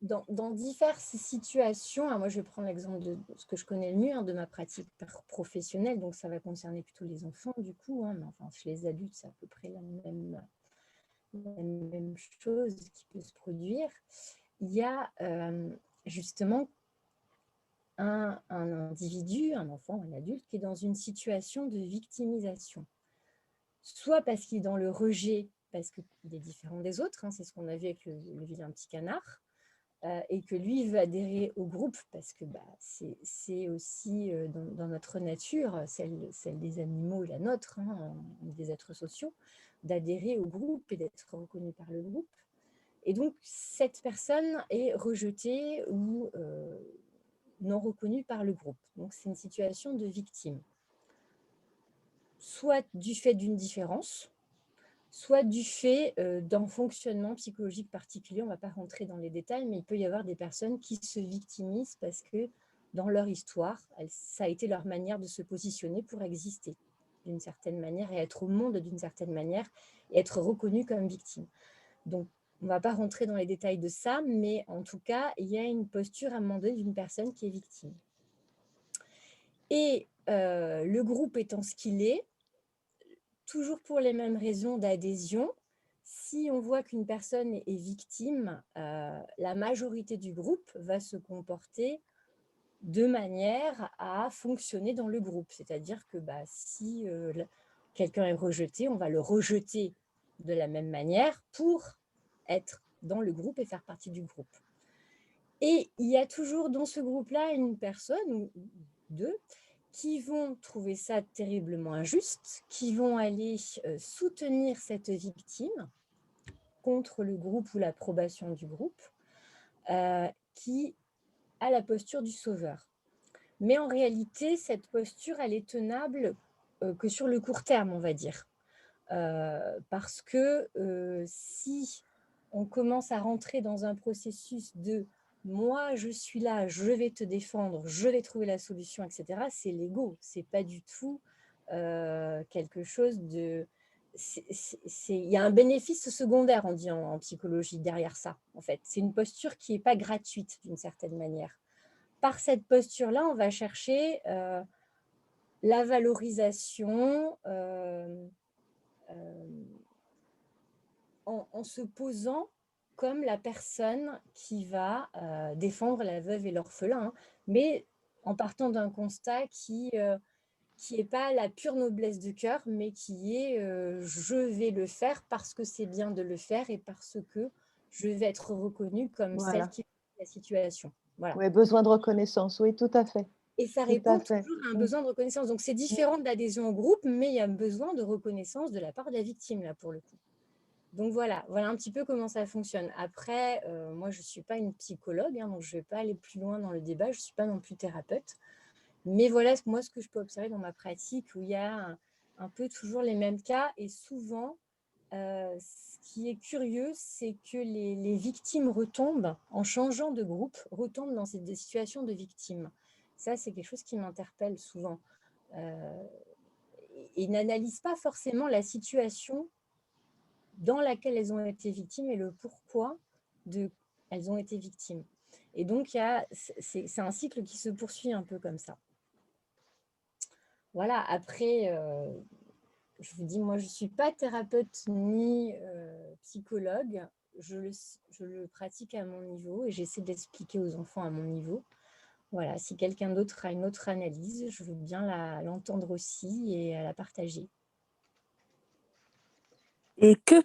dans diverses situations, moi je vais prendre l'exemple de ce que je connais le mieux, de ma pratique professionnelle, donc ça va concerner plutôt les enfants du coup, mais enfin chez les adultes c'est à peu près la même chose qui peut se produire. Il y a justement un individu, un enfant, un adulte qui est dans une situation de victimisation. Soit parce qu'il est dans le rejet, parce qu'il est différent des autres, c'est ce qu'on a vu avec le vilain petit canard, et que lui, il veut adhérer au groupe, parce que c'est aussi dans notre nature, celle des animaux et la nôtre, des êtres sociaux, d'adhérer au groupe et d'être reconnu par le groupe. Et donc, cette personne est rejetée ou non reconnue par le groupe. Donc, c'est une situation de victime. Soit du fait d'une différence, soit du fait d'un fonctionnement psychologique particulier. On ne va pas rentrer dans les détails, mais il peut y avoir des personnes qui se victimisent parce que dans leur histoire, ça a été leur manière de se positionner pour exister d'une certaine manière et être au monde d'une certaine manière et être reconnue comme victime. Donc, on ne va pas rentrer dans les détails de ça, mais en tout cas, il y a une posture à un moment donné d'une personne qui est victime. Et le groupe étant ce qu'il est, toujours pour les mêmes raisons d'adhésion, si on voit qu'une personne est victime, la majorité du groupe va se comporter de manière à fonctionner dans le groupe. C'est-à-dire que si quelqu'un est rejeté, on va le rejeter de la même manière pour être dans le groupe et faire partie du groupe. Et il y a toujours dans ce groupe-là une personne ou deux qui vont trouver ça terriblement injuste, qui vont aller soutenir cette victime contre le groupe ou l'approbation du groupe, qui a la posture du sauveur. Mais en réalité, cette posture, elle est tenable que sur le court terme, on va dire. Parce que si on commence à rentrer dans un processus de « moi, je suis là, je vais te défendre, je vais trouver la solution, etc. », c'est l'ego, c'est pas du tout quelque chose de… Il y a un bénéfice secondaire, on dit en psychologie, derrière ça, en fait. C'est une posture qui n'est pas gratuite, d'une certaine manière. Par cette posture-là, on va chercher la valorisation en se posant comme la personne qui va défendre la veuve et l'orphelin, mais en partant d'un constat qui n'est pas la pure noblesse de cœur, mais qui est je vais le faire parce que c'est bien de le faire et parce que je vais être reconnue comme celle Voilà. qui fait la situation. Voilà. Oui, besoin de reconnaissance, oui, tout à fait. Et ça Tout à répond fait. toujours à un besoin de reconnaissance. Donc, c'est différent de l'adhésion au groupe, mais il y a un besoin de reconnaissance de la part de la victime, là, pour le coup. Donc, voilà un petit peu comment ça fonctionne. Après, moi, je ne suis pas une psychologue, donc je ne vais pas aller plus loin dans le débat. Je ne suis pas non plus thérapeute. Mais voilà, moi, ce que je peux observer dans ma pratique, où il y a un peu toujours les mêmes cas. Et souvent, ce qui est curieux, c'est que les victimes retombent, en changeant de groupe, retombent dans des situations de victimes. Ça, c'est quelque chose qui m'interpelle souvent. Et n'analysent pas forcément la situation dans laquelle elles ont été victimes et le pourquoi elles ont été victimes. Et donc, c'est un cycle qui se poursuit un peu comme ça. Voilà, après, je vous dis, moi, je ne suis pas thérapeute ni psychologue. Je le pratique à mon niveau et j'essaie d'expliquer aux enfants à mon niveau. Voilà, si quelqu'un d'autre a une autre analyse, je veux bien l'entendre aussi et la partager. Et que